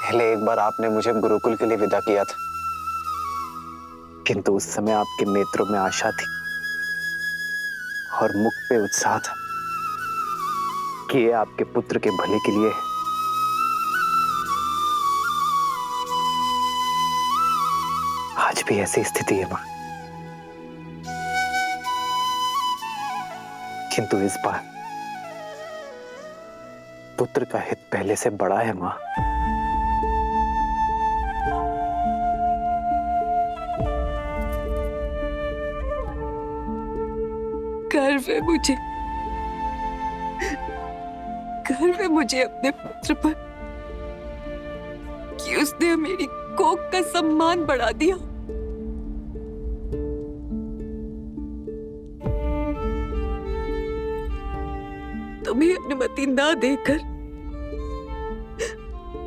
पहले एक बार आपने मुझे गुरुकुल के लिए विदा किया था, किंतु उस समय आपके नेत्रों में आशा थी और मुख पे उत्साह था कि ये आपके पुत्र के भले के लिए है। आज भी ऐसी स्थिति है मां, किंतु इस बार पुत्र का हित पहले से बड़ा है मां। गर्व है मुझे अपने पुत्र पर कि उसने मेरी कोख का सम्मान बढ़ा दिया। तुम्हें अनुमति ना देकर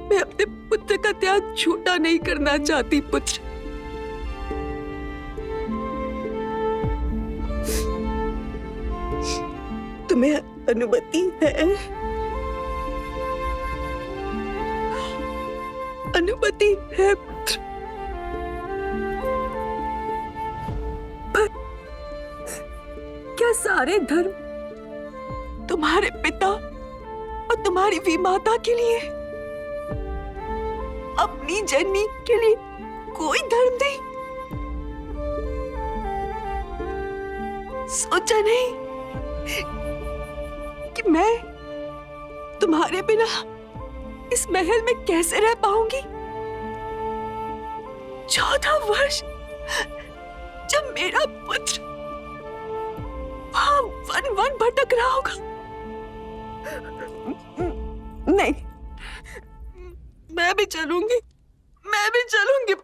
मैं अपने पुत्र का त्याग छूटा नहीं करना चाहती पुत्र। तुम्हें अनुमति है, अनुमति है पुत्र, पर क्या सारे धर्म तुम्हारे पिता और तुम्हारी विमाता के लिए, अपनी जननी के लिए कोई धर्म नहीं? सोचा नहीं कि मैं तुम्हारे बिना इस महल में कैसे रह पाऊंगी? 14 वर्ष जब मेरा पुत्र वहां वन वन भटक रहा होगा। नहीं, मैं भी चलूंगी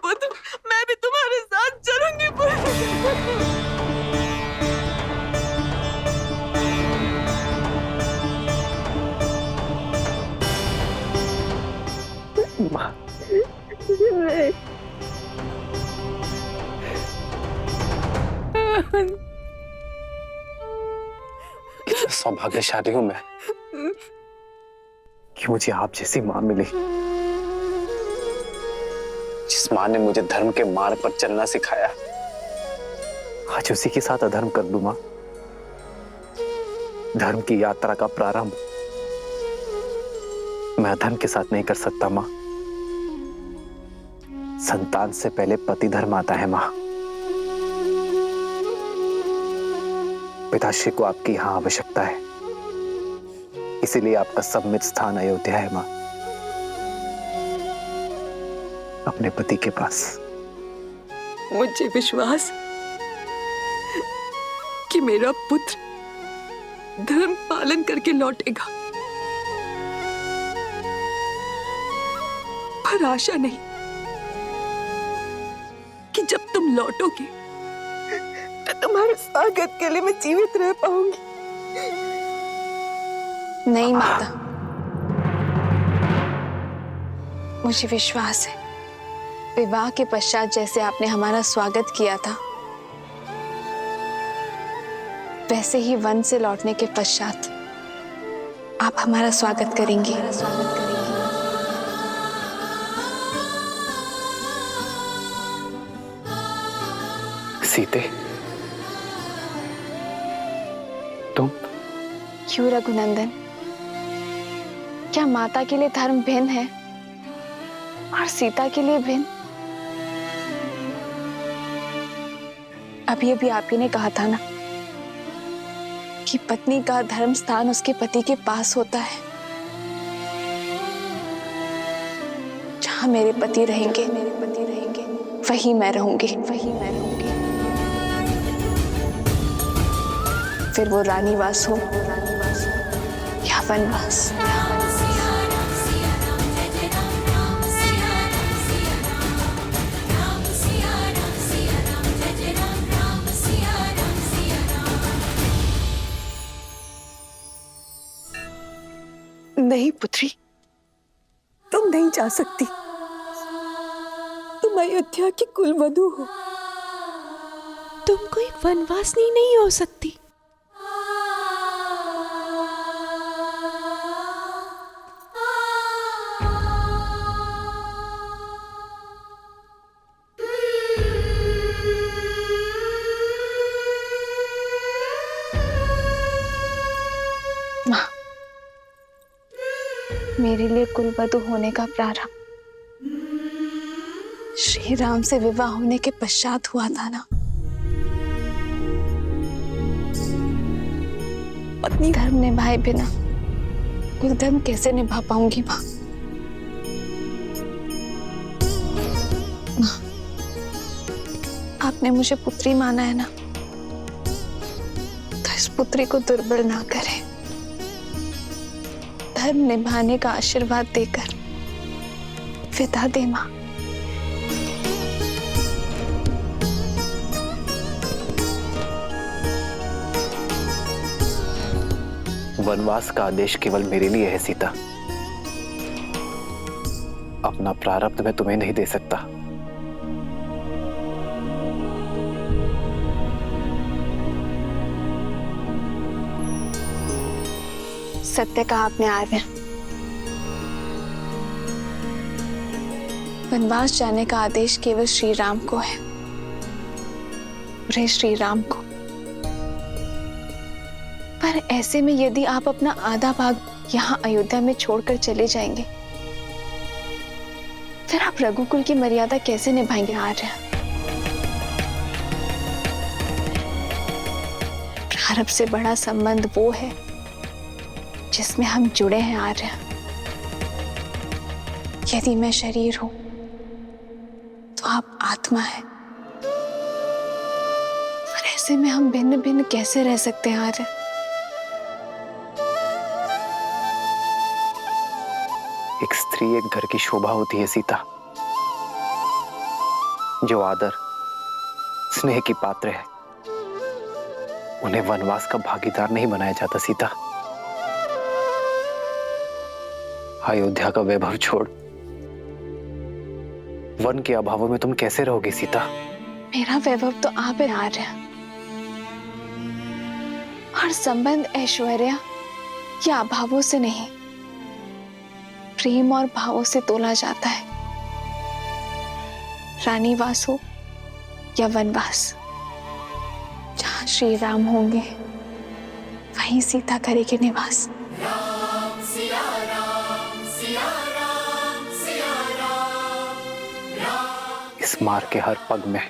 पुत्र, मैं भी तुम्हारे साथ चलूंगी पुत्र। मां, कितना सौभाग्यशाली हूं मैं कि मुझे आप जैसी मां मिली, जिस मां ने मुझे धर्म के मार्ग पर चलना सिखाया। आज उसी के साथ अधर्म कर दूं मां। धर्म की यात्रा का प्रारंभ मैं अधर्म के साथ नहीं कर सकता मां। संतान से पहले पति धर्म आता है मां। पिताश्री को आपकी यहां आवश्यकता है, इसीलिए आपका सम्मित स्थान अयोध्या है मां, अपने पति के पास। मुझे विश्वास कि मेरा पुत्र धर्म पालन करके लौटेगा, पर आशा नहीं कि जब तुम लौटोगे तो तुम्हारे स्वागत के लिए मैं जीवित रह पाऊंगी। नहीं माता, मुझे विश्वास है विवाह के पश्चात जैसे आपने हमारा स्वागत किया था, वैसे ही वन से लौटने के पश्चात आप हमारा स्वागत करेंगी। सीते, तुम? क्यों रघुनंदन, क्या माता के लिए धर्म भिन्न है और सीता के लिए भिन्न? अभी आप ही ने कहा था ना कि पत्नी का धर्म स्थान उसके पति के पास होता है। जहां मेरे पति रहेंगे वहीं मैं रहूंगी। फिर वो रानीवास हो या वनवास। नहीं पुत्री, तुम नहीं जा सकती। तुम अयोध्या की कुलवधू हो, तुम कोई वनवासनी नहीं हो सकती। मेरे लिए कुलवधू होने का प्रारंभ श्री राम से विवाह होने के पश्चात हुआ था ना। पत्नी धर्म निभाए बिना कुल धर्म कैसे निभा पाऊंगी माँ? आपने मुझे पुत्री माना है ना, तो इस पुत्री को दुर्बल ना करें। धर्म निभाने का आशीर्वाद देकर विदा दे माँ। वनवास का आदेश केवल मेरे लिए है सीता। अपना प्रारब्ध मैं तुम्हें नहीं दे सकता। सत्य कहा आपने आर्य। वनवास जाने का आदेश केवल श्री राम को है, रे श्री राम को। पर ऐसे में यदि आप अपना आधा भाग यहाँ अयोध्या में छोड़कर चले जाएंगे, फिर आप रघुकुल की मर्यादा कैसे निभाएंगे आर्य? प्रारब्ध से बड़ा संबंध वो है जिसमें हम जुड़े हैं आर्य। यदि मैं शरीर हूं तो आप आत्मा है, और ऐसे में हम भिन्न भिन्न कैसे रह सकते हैं आर्य? एक स्त्री एक घर की शोभा होती है सीता, जो आदर स्नेह की पात्र है। उन्हें वनवास का भागीदार नहीं बनाया जाता सीता। अयोध्या का वैभव छोड़ वन के अभावों में तुम कैसे रहोगी सीता? मेरा वैभव तो आप है आर्य, और संबंध ऐश्वर्य या अभावों से नहीं, प्रेम और भावों से तोला जाता है। रानी वास हो या वनवास, जहां श्री राम होंगे वहीं सीता करेगी निवास। इस मार्ग के हर पग में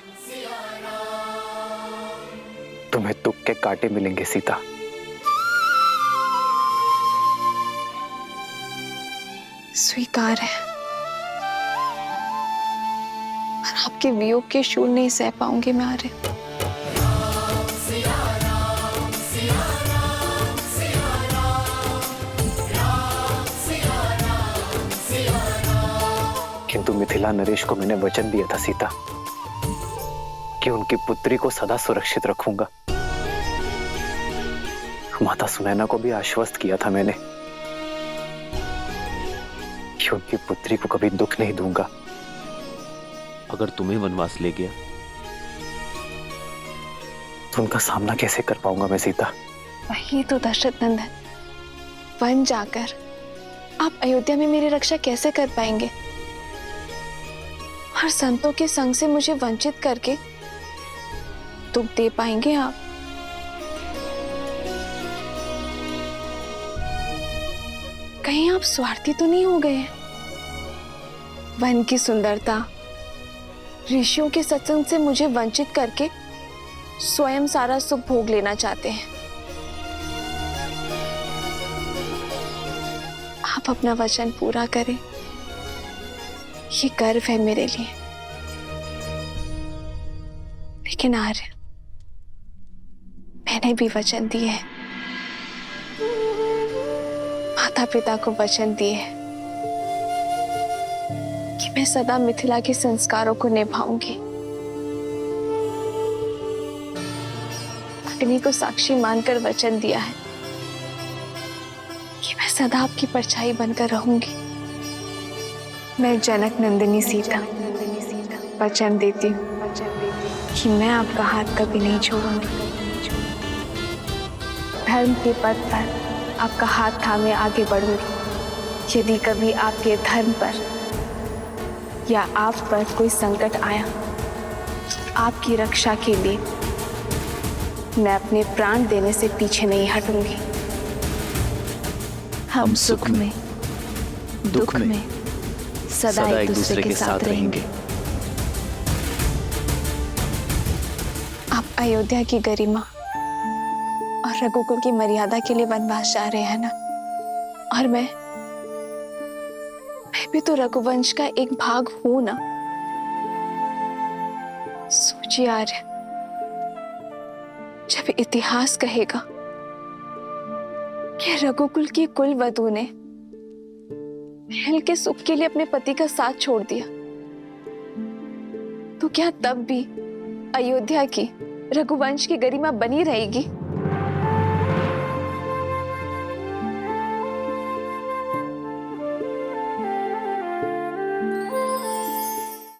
तुम्हें दुख के कांटे मिलेंगे सीता। स्वीकार है, पर आपके वियोग के शूल नहीं सह पाऊंगी मैं आर्य। किंतु मिथिला नरेश को मैंने वचन दिया था सीता कि उनकी पुत्री को सदा सुरक्षित रखूंगा। माता सुनैना को भी आश्वस्त किया था मैंने कि उनकी पुत्री को कभी दुख नहीं दूंगा। अगर तुम्हें वनवास ले गया तो उनका सामना कैसे कर पाऊंगा मैं सीता? वही तो दशरथ नंदन, वन जाकर आप अयोध्या में मेरी रक्षा कैसे कर पाएंगे? और संतों के संग से मुझे वंचित करके दुख दे पाएंगे आप? कहीं आप स्वार्थी तो नहीं हो गए हैं? वन की सुंदरता, ऋषियों के सत्संग से मुझे वंचित करके स्वयं सारा सुख भोग लेना चाहते हैं। आप अपना वचन पूरा करें, ये गर्व है मेरे लिए। लेकिन आर्य, मैंने भी वचन दिए है, माता पिता को वचन दिए है कि मैं सदा मिथिला के संस्कारों को निभाऊंगी। अग्नि को साक्षी मानकर वचन दिया है कि मैं सदा आपकी परछाई बनकर रहूंगी। मैं जनक नंदिनी सीता वचन देती हूँ कि मैं आपका हाथ कभी नहीं छोड़ूंगी। धर्म के पथ पर आपका हाथ थामे आगे बढ़ूंगी। यदि कभी आपके धर्म पर या आप पर कोई संकट आया, आपकी रक्षा के लिए मैं अपने प्राण देने से पीछे नहीं हटूंगी। हम सुख में दुख में सदा एक दूसरे के साथ रहेंगे। आप अयोध्या की गरिमा और रघुकुल की मर्यादा के लिए वनवास जा रहे हैं ना, और मैं भी तो रघुवंश का एक भाग हूं ना। सोचिए आर्य, जब इतिहास कहेगा कि रघुकुल की कुल वधू ने महल के सुख के लिए अपने पति का साथ छोड़ दिया, तो क्या तब भी अयोध्या की रघुवंश की गरिमा बनी रहेगी?